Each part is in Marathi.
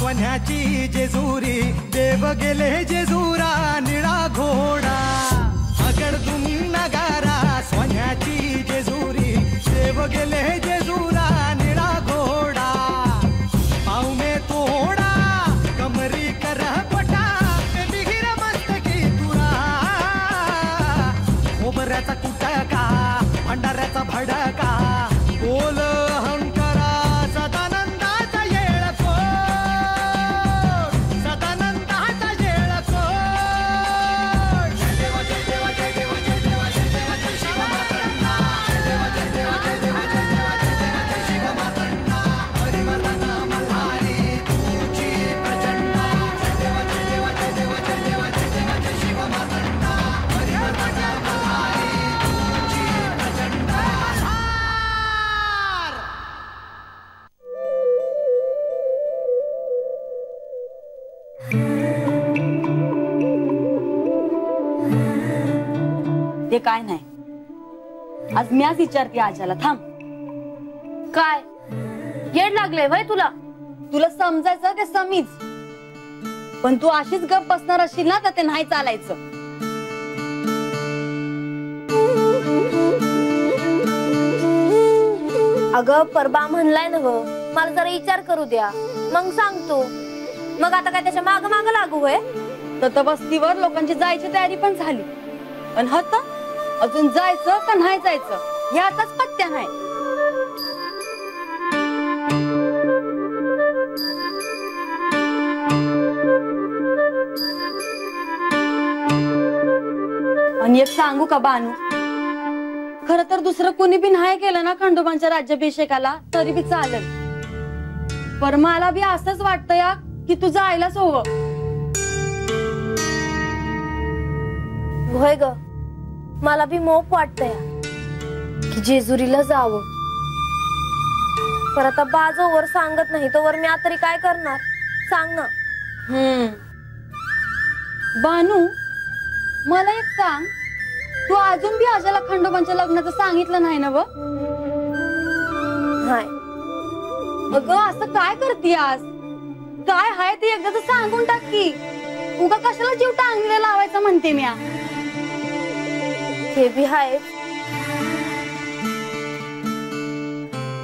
सोन्याची जेजुरी देव गेले जेजुरा निळा घोडा अगडदुम नगारा सोन्याची जेजुरी देव गेले जेजुरा निळा घोडा पाव में तोडा कमरी कर पटा बिगिर मस्तकी तुरा खोबऱ्याचा कुटका भंडाऱ्याचा भडका बोल अहंकारा सदानंदाचा येळको सदानंदाचा येळको जय देवा जय देवा जय देवा जय देवा जय देवा जय शिव मातंडा जय देवा जय देवा जय देवा जय देवा जय देवा जय शिव मातंडा हरिवर्धन मल्हारी तुझी प्रचंड जय देवा जय देवा जय देवा जय देवा जय देवा जय शिव मातंडा हरिवर्धन मल्हारी तुझी प्रचंड ते काय नाही, आज म्याच विचारते आजाला. थांब. काय येड लागले वय तुला? तुला समजायचं ते समीच, पण तू अशीच गप बसणार असशील ना तर ते नाही चालायचं. अगं परबा म्हणलाय ना ग, मला जरा विचार करू द्या मग सांगतो. मग आता काय त्याच्या माग माग लागू होय? तर वस्तीवर लोकांची जायची तयारी पण झाली, पण होता अजून जायचं का नाही जायचं ह्याचाच पत्त्या नाही. आणि एक सांगू का बानू, खर तर दुसरं कोणी बी नाही केलं ना खंडोबांच्या राज्याभिषेकाला तरी बी चालेल, पण मला बी असंच वाटतं या की तू जायलाच हवं. होय ग, मला बी मोप वाटतंय की जेजुरीला जावं, पण आता बाजोवर सांगत नाही तोवर मी तरी काय करणार सांग ना. बानू मला एक सांग, तू अजून बी आजाला खंडोबांच्या लग्नाचं सांगितलं नाही ना? नाही. अगं असं काय करती आज? काय हाय ते एकदा तर सांगून टाक की, उगा कशाला जीव टांगणीला लावायचा म्हणते मी. हे बी हाय.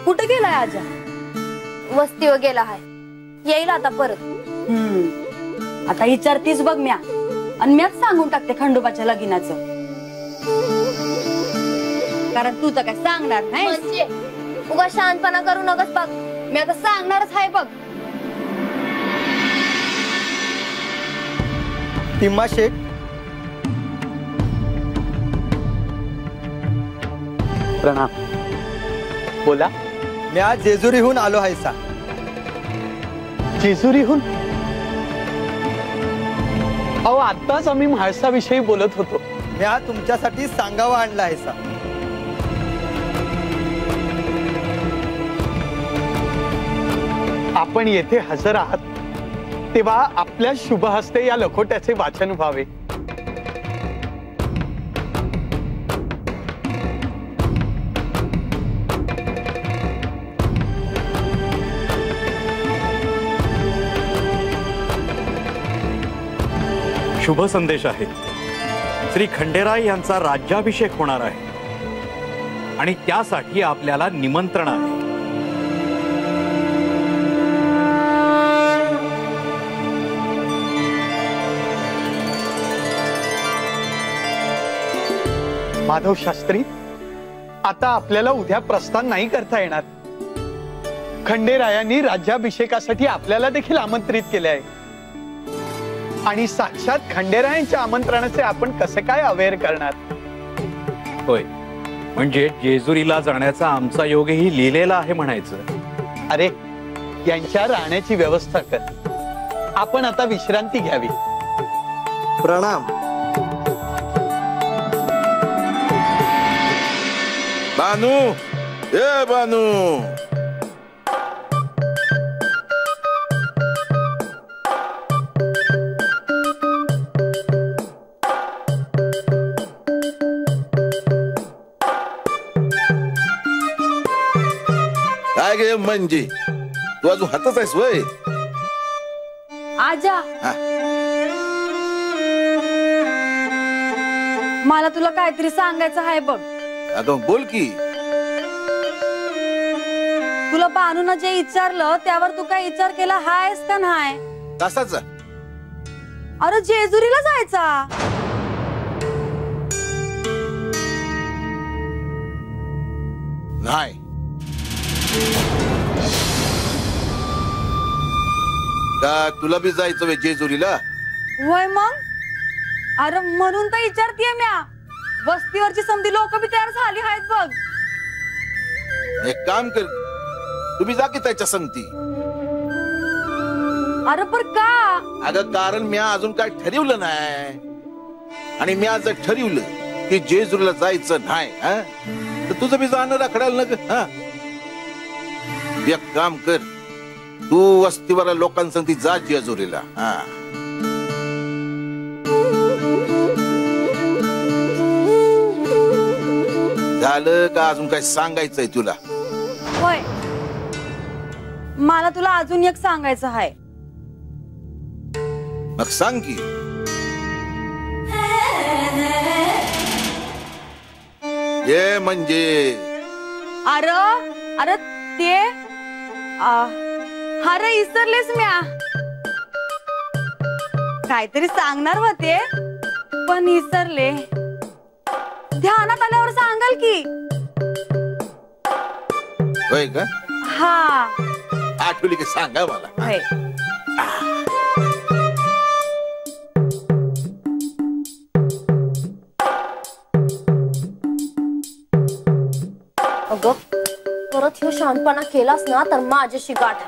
कुठे गेलाय आजा? वस्तीवर गेला हाय, येईल आता परत. आता विचारतीस बघ म्या, आणि म्याच सांगून टाकते खंडोबाच्या लगीनाचं, कारण तू तर काय सांगणार नाही. म्हणजे उगा शांतपणा करू नकस बघ, मी आता सांगणारच आहे बघ. तिम्मा शेठ, प्रणाम. बोला. मी आज जेजुरीहून आलो आहे सा. जेजुरीहून? अहो आताच आम्ही म्हाळसाविषयी बोलत होतो. मी आज तुमच्यासाठी सांगावा आणला आहे सा. आपण येथे हजर आहात तेव्हा आपल्या शुभ हस्ते या लखोट्याचे वाचन व्हावे. शुभ संदेश आहे. श्री खंडेराय यांचा राज्याभिषेक होणार आहे आणि त्यासाठी आपल्याला निमंत्रण आहे. माधव शास्त्री, आता आपल्याला उद्या प्रस्थान नाही करता येणार. खंडेरायांनी राज्याभिषेकासाठी आपल्याला देखील आमंत्रित केले आहे आणि साक्षात खंडेरायांच्या आमंत्रणाचे आपण कसे काय अवेअर करणार? होय, म्हणजे जेजुरीला जाण्याचा आमचा योगही लिहिलेला आहे म्हणायचं. अरे यांच्या राहण्याची व्यवस्था कर, आपण आता विश्रांती घ्यावी. प्रणाम. बानू, ए बानू. काय गे म्हणजे तू अजून हातच आहेस वय? आजा हा. मला तुला काहीतरी सांगायचं आहे बघ. अगं बोल की. तुला बानून जे विचारलं त्यावर तू काय विचार केला हायस का नाही? कसाच? अरे जेजुरीला जायचा. नाही. का तुला बी जायचं वे जेजुरीला? होय मग. अरे म्हणून तर विचारतीये म्या. वस्तीवरची समधी लोक बी तयार झाली आहेत बघ. एक काम कर, तुम्ही जा की त्याच्या संगती. अरे पर का? अगं कारण मी अजून काय ठरवलं नाही. आणि मी आज ठरवलं की जेजुरीला जायचं नाही तर तुझं बी जाणं राखडायला नग. एक काम कर, तू वस्तीवर लोकांसंगती जा जेजुरीला. झालं का अजून काय सांगायचंय तुला? होय, मला तुला अजून एक सांगायचं आहे. मग सांग की. ये म्हणजे अरे ते अरे इसरलेस म्या. काहीतरी सांगणार होते पण इसरले. ध्यानात आल्यावर सांगाल की. होय का? हा आठवली की सांगा मला. होय. अगं परत ह्यो शांतपणा केलास ना तर माझ्याशी गाठ.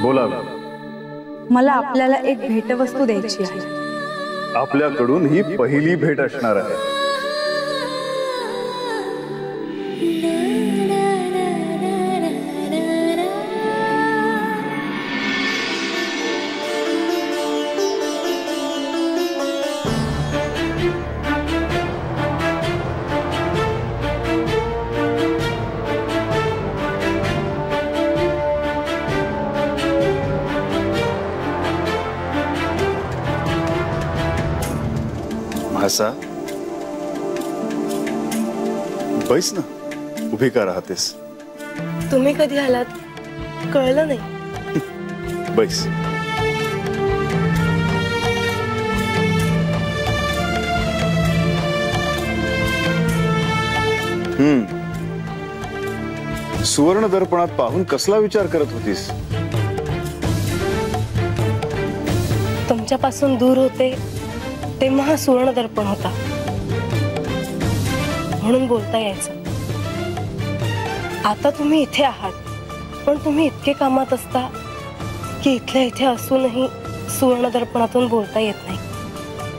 बोला. मला आपल्याला एक भेटवस्तू द्यायची आहे. आपल्याकडून ही पहिली भेट असणार आहे. असा बैस ना. उभी का राहतेस? तुम्ही कधी आलात कळलं नाही. बैस. सुवर्ण दर्पणात पाहून कसला विचार करत होतीस? तुमच्यापासून दूर होते तेव्हा हा सुवर्ण दर्पण होता म्हणून बोलता यायचं. आता तुम्ही इथे आहात पण तुम्ही इतके कामात असता की इथल्या इथे असूनही सुवर्ण दर्पणातून बोलता येत नाही.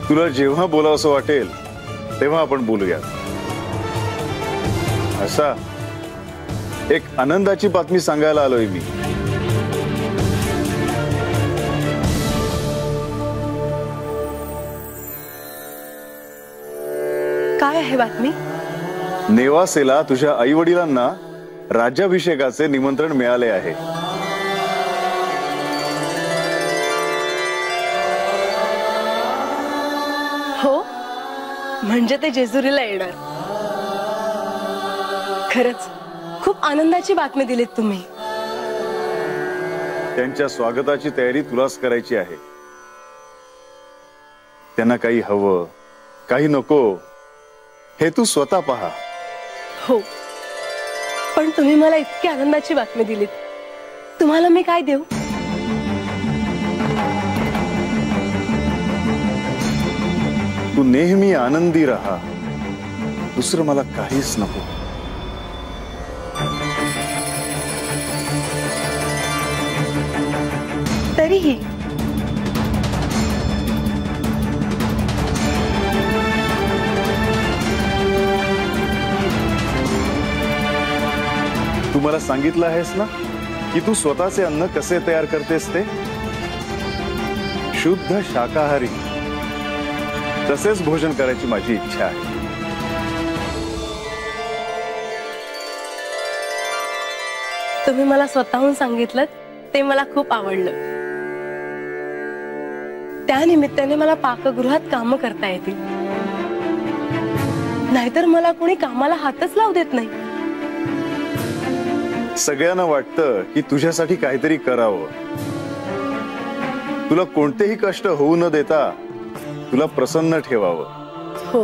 तुला जेव्हा बोलावंसं वाटेल तेव्हा आपण बोलूया. असा एक आनंदाची बातमी सांगायला आलोय मी. काय आहे बातमी? नेवासेला तुझ्या आई वडिलांना राज्याभिषेकाचे निमंत्रण मिळाले आहे. हो, म्हणजे ते जेजुरीला येणार. खरंच खूप आनंदाची बातमी दिलीत तुम्ही. त्यांच्या स्वागताची तयारी तुलाच करायची आहे. त्यांना काही हवं काही नको हे तू स्वतः पहा. हो, पण तुम्ही मला इतकी आनंदाची बातमी दिलीत. तुम्हाला मी काय देऊ? तू नेहमी आनंदी राहा. दुसरं मला काहीच नको. तरीही तू मला सांगितलं आहेस ना की तू स्वतःचे अन्न कसे तयार करतेस ते शुद्ध शाकाहारी तसेच भोजन करायची माझी इच्छा आहे. तुम्ही मला स्वतःहून सांगितलं ते मला खूप आवडलं. त्या निमित्ताने मला पाकगृहात काम करता येतील. नाहीतर मला कोणी कामाला हातच लावू देत नाही. सगळ्यांना वाटतं की तुझ्यासाठी काहीतरी करावं, तुला कोणतेही कष्ट होऊ न देता तुला प्रसन्न ठेवावं. हो,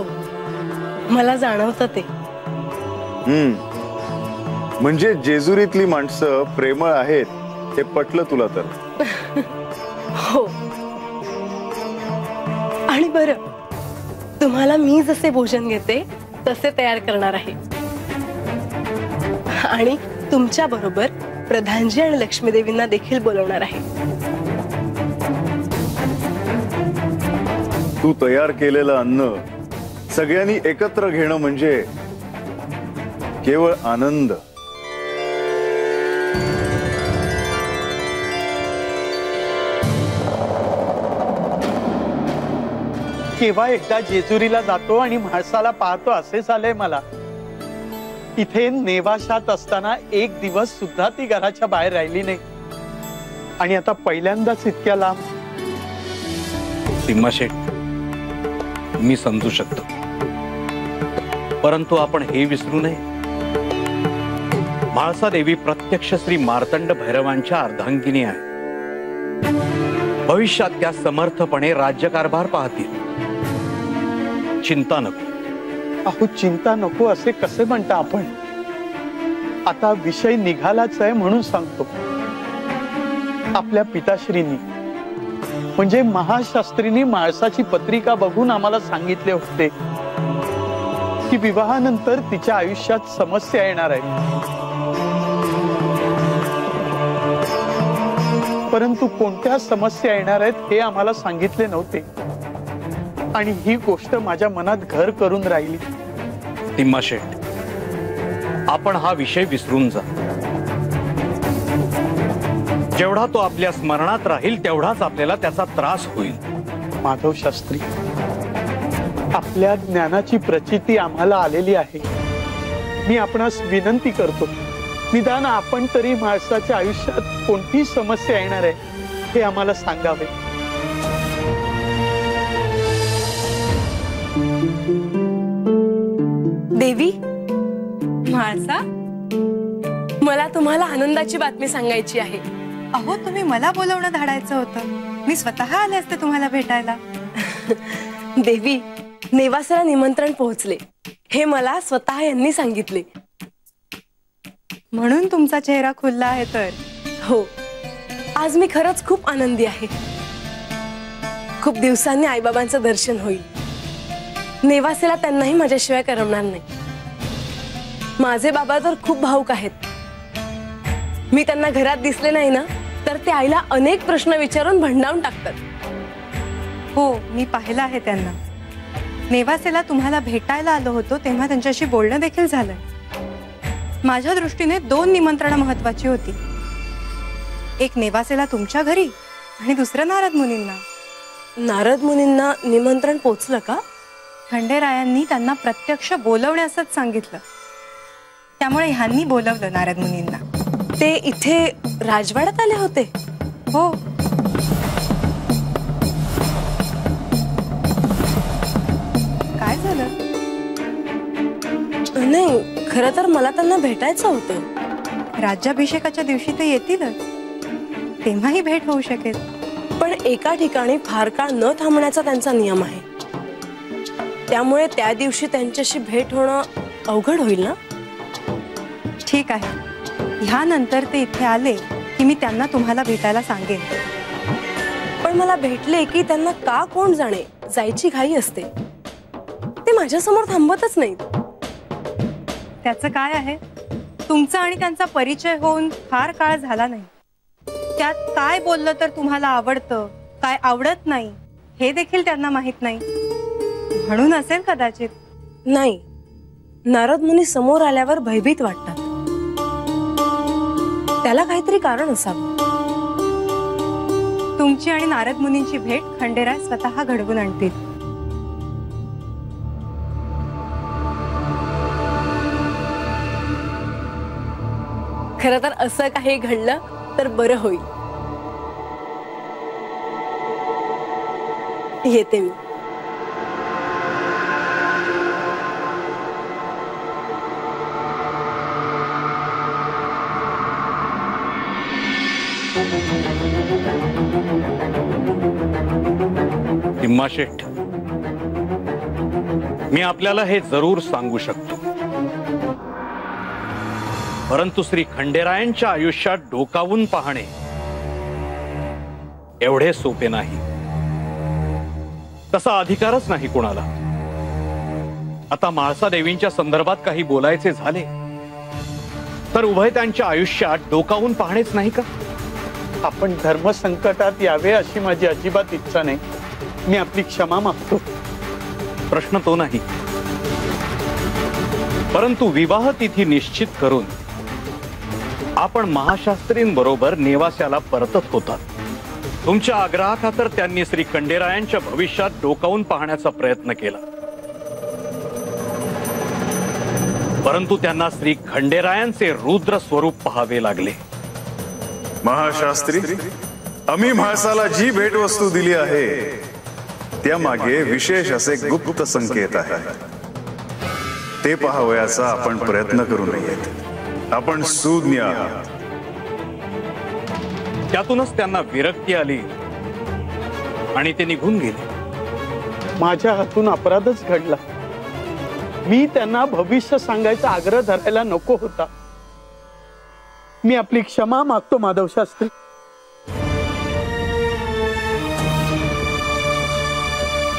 मला जाणवतं ते. म्हणजे जेजुरीतली माणसं प्रेमळ आहेत हे पटलं तुला तर. हो. आणि बरं, तुम्हाला मी जसे भोजन घेते तसे तयार करणार आहे. आणि तुमच्या बरोबर प्रधानजी आणि लक्ष्मी देवींना देखील बोलवणार आहे. तू तयार केलेलं अन्न सगळ्यांनी एकत्र घेणं म्हणजे केवळ आनंद. केव्हा एकदा जेजुरीला जातो आणि म्हाळसाला पाहतो असे झालंय मला. इथे नेवाशात असताना एक दिवस सुद्धा ती घराच्या बाहेर राहिली नाही आणि आता पहिल्यांदाच इतक्या लांब. सीमा शेठ, मी समजू शकतो, परंतु आपण हे विसरू नये, म्हाळसा देवी प्रत्यक्ष श्री मार्तंड भैरवांच्या अर्धांगिनी आहे. भविष्यात त्या समर्थपणे राज्यकारभार पाहतील. चिंता नको. अहो, चिंता नको असे कसे म्हणता आपण? आता विषय निघालाच आहे म्हणून सांगतो. आपल्या पिताश्रींनी म्हणजे महाशास्त्रींनी म्हाळसाची पत्रिका बघून आम्हाला सांगितले होते की विवाहानंतर तिच्या आयुष्यात समस्या येणार आहे. परंतु कोणत्या समस्या येणार आहेत हे आम्हाला सांगितले नव्हते आणि ही गोष्ट माझ्या मनात घर करून राहिली. सीमा शेठ, आपण हा विषय विसरून जा. जेवढा तो आपल्या स्मरणात राहील तेवढाच आपल्याला त्याचा त्रास होईल. माधव शास्त्री, आपल्या ज्ञानाची प्रचिती आम्हाला आलेली आहे. मी आपणास विनंती करतो, निदान आपण तरी माणसाच्या आयुष्यात कोणती समस्या येणार आहे हे आम्हाला सांगावे. देवी, म्हाळसा, मला तुम्हाला आनंदाची बातमी सांगायची आहे. अहो, तुम्ही मला बोलवणं धाडायचं होतं. मी स्वतः आले असते तुम्हाला भेटायला. देवी, नेवासाला निमंत्रण पोहोचले हे मला स्वतः यांनी सांगितले. म्हणून तुमचा चेहरा खुलला आहे तर? हो, आज मी खरंच खूप आनंदी आहे. खूप दिवसांनी आईबाबांचं दर्शन होईल. नेवासेला त्यांनाही माझ्याशिवाय करमणार नाही. माझे बाबा तर खूप भावुक आहेत. मी त्यांना घरात दिसले नाही ना तर ते आईला अनेक प्रश्न विचारून भंडावून टाकतात. हो, मी पाहिलं आहे त्यांना. नेवासेला तुम्हाला भेटायला आलो होतो तेव्हा त्यांच्याशी बोलणं देखील झालं. माझ्या दृष्टीने 2 निमंत्रणं महत्वाची होती. एक नेवासेला तुमच्या घरी आणि दुसरं नारद मुनींना. नारद मुनींना निमंत्रण पोचलं का? खंडेरायांनी त्यांना प्रत्यक्ष बोलवण्यासच सांगितलं. त्यामुळे ह्यांनी बोलवलं नारद मुनींना. ते इथे राजवाड्यात आले होते? हो. काय झालं? नाही, खरं तर मला त्यांना भेटायचं होतं. राज्याभिषेकाच्या दिवशी ते येतीलच, तेव्हाही भेट होऊ शकेल. पण एका ठिकाणी फार काळ न थांबण्याचा त्यांचा नियम आहे. त्यामुळे त्या दिवशी त्यांच्याशी भेट होणं अवघड होईल ना? ठीक आहे, ह्यानंतर ते इथे आले की मी त्यांना तुम्हाला भेटायला सांगेन. पण मला भेटले की त्यांना का कोण जाणे जायची घाई असते. ते माझ्यासमोर थांबतच नाहीत. त्याचं काय आहे? तुमचा आणि त्यांचा परिचय होऊन फार काळ झाला नाही. त्यात काय बोललं तर तुम्हाला आवडतं, काय आवडत नाही हे देखील त्यांना माहित नाही. म्हणून असेल कदाचित. नाही, नारद मुनी समोर आल्यावर भयभीत वाटतात. त्याला काहीतरी कारण असावं. तुमची आणि नारद मुनींची भेट खंडेराय स्वतः घडवून आणतील. खरं तर असं काही घडलं तर बरं होईल. येते मी. तिम्माशेठ, मी आपल्याला हे जरूर सांगू शकतो, परंतु श्री खंडेरायांच्या आयुष्यात डोकावून पाहणे एवढे सोपे नाही. तसा अधिकारच नाही कोणाला. आता म्हाळसा देवींच्या संदर्भात काही बोलायचे झाले तर उभय त्यांच्या आयुष्यात डोकावून पाहणेच नाही का? आपण धर्मसंकटात यावे अशी माझी अजिबात इच्छा नाही. मी आपली क्षमा मागतो. प्रश्न तो नाही, परंतु विवाह तिथी निश्चित करून आपण महाशास्त्रींबरोबर नेवास्याला परतत होतात. तुमच्या आग्रहाखातर त्यांनी श्री खंडेरायांच्या भविष्यात डोकावून पाहण्याचा प्रयत्न केला, परंतु त्यांना श्री खंडेरायांचे रुद्र स्वरूप पाहावे लागले. महाशास्त्री, आम्ही म्हाळसाला जी भेटवस्तू दिली आहे त्यामागे विशेष असे गुप्त संकेत आहेत. ते पाहावयाचा आपण प्रयत्न करू नयेत. आपण सुज्ञ आहात. त्यातूनच त्यांना विरक्ती आली आणि ते निघून गेले. माझ्या हातून अपराधच घडला. मी त्यांना भविष्य सांगायचा आग्रह धरायला नको होता. मी आपली क्षमा मागतो माधव शास्त्री.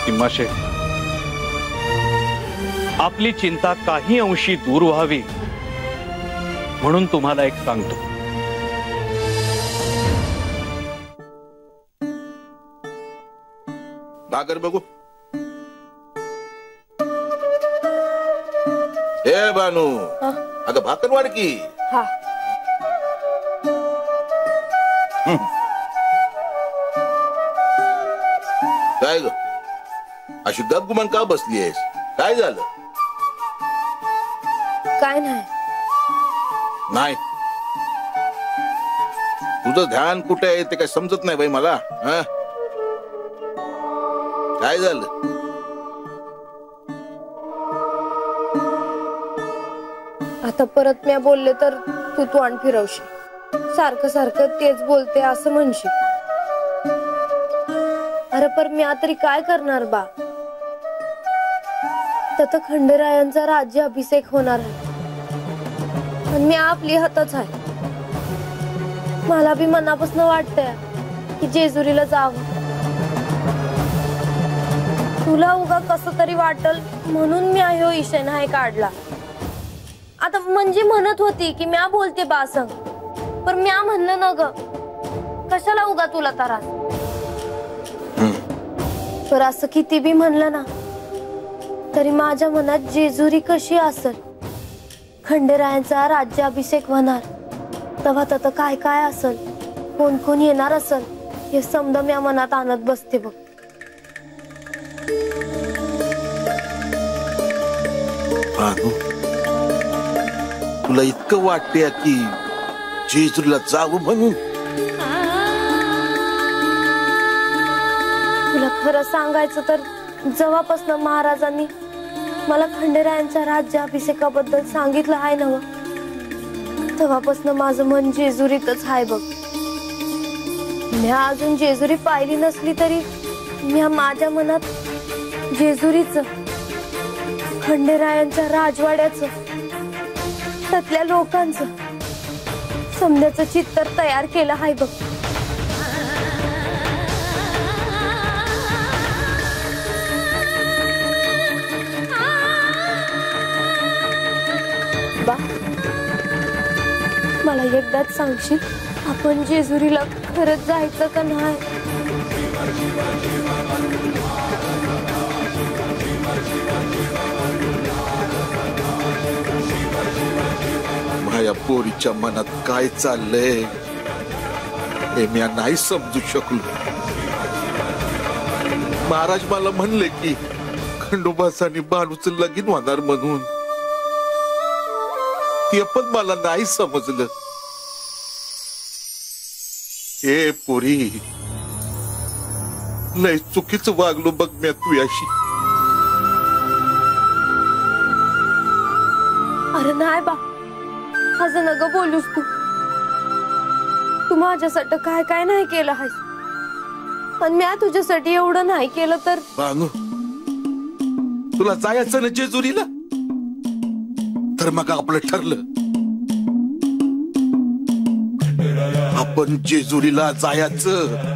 तिम्माशेठ, आपली चिंता काही अंशी दूर व्हावी म्हणून तुम्हाला एक सांगतो. भाकर बघू. हे बानू, अगं भाकर वाढ की. हा. काय ग अशी गपगुमान का बसलीयस? काय झालं? काय नाही. नाही, तुझं ध्यान कुठे आहे ते काय समजत नाही बाई मला. हा? काय झालं? आता परत मी बोलले तर तू तोंड फिरवशील. सारखं सारखं तेच बोलते असं म्हणशील. अरे पर मी तरी काय करणार बा? तर खंडेरायांचा राज्य अभिषेक होणार आहे आणि मी आपली हातच आहे. मला बी मनापासून वाटतंय की जेजुरीला जावं. तुला उगा कसं तरी वाटल म्हणून मी ह्यो इशय नाही काढला. आता म्हणजे म्हणत होती की म्या बोलते बा संग, पण म्या म्हणलं न ग, कशाला उगा तुला त्रास. तर असं किती बी म्हणलं ना तरी माझ्या मनात जेजुरी कशी असल, खंडेरायांचा राज्याभिषेक होणार तेव्हा तत काय काय असल, कोण कोण येणार असल, हे समजा म्या मनात आणत बसते बघ. तुला इतकं वाटते की जेजुरीला जावं म्हणून? तुला खरं सांगायचं तर जेव्हापासून महाराजांनी मला खंडेरायांच्या राज्याभिषेकाबद्दल सांगितलं आहे ना, तेव्हापासून माझं मन जेजुरीतच आहे बघ. मी अजून जेजुरी पाहिली नसली तरी मी माझ्या मनात जेजुरीचं, खंडेरायांच्या राजवाड्याचं, त्यातल्या लोकांचं समजायचं चित्र तयार केलं आहे बघ. बा, मला एकदाच सांगशील आपण जेजुरीला खरंच जायचं का नाही? माझ्या पोरीच्या मनात काय चाललंय हे मी नाही समजू शकलो. महाराज मला म्हणले की खंडोबासानी बानूचं लगीन होणार म्हणून. ते पण मला नाही समजलं. हे पोरी लय चुकीचं वागलो बघ मी तुझ्याशी. अरे नाही बा, असं नग बोलूस तू माझ्यासाठी काय काय नाही केलं आहेस, पण मी तुझ्यासाठी एवढं नाही केलं तर. बानू तुला जायचं ना जेजुरीला, तर मग आपलं ठरलं आपण जेजुरीला जायचं.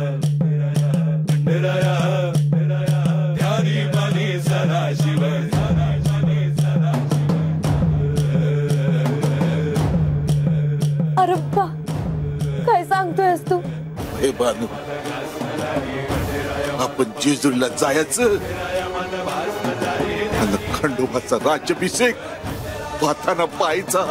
अरे बा, काय सांगतोयस तू? हे बानू, आपण जेजुरीला जायचं आणि खंडोबाचा राज्याभिषेक वाताना पाहायचा.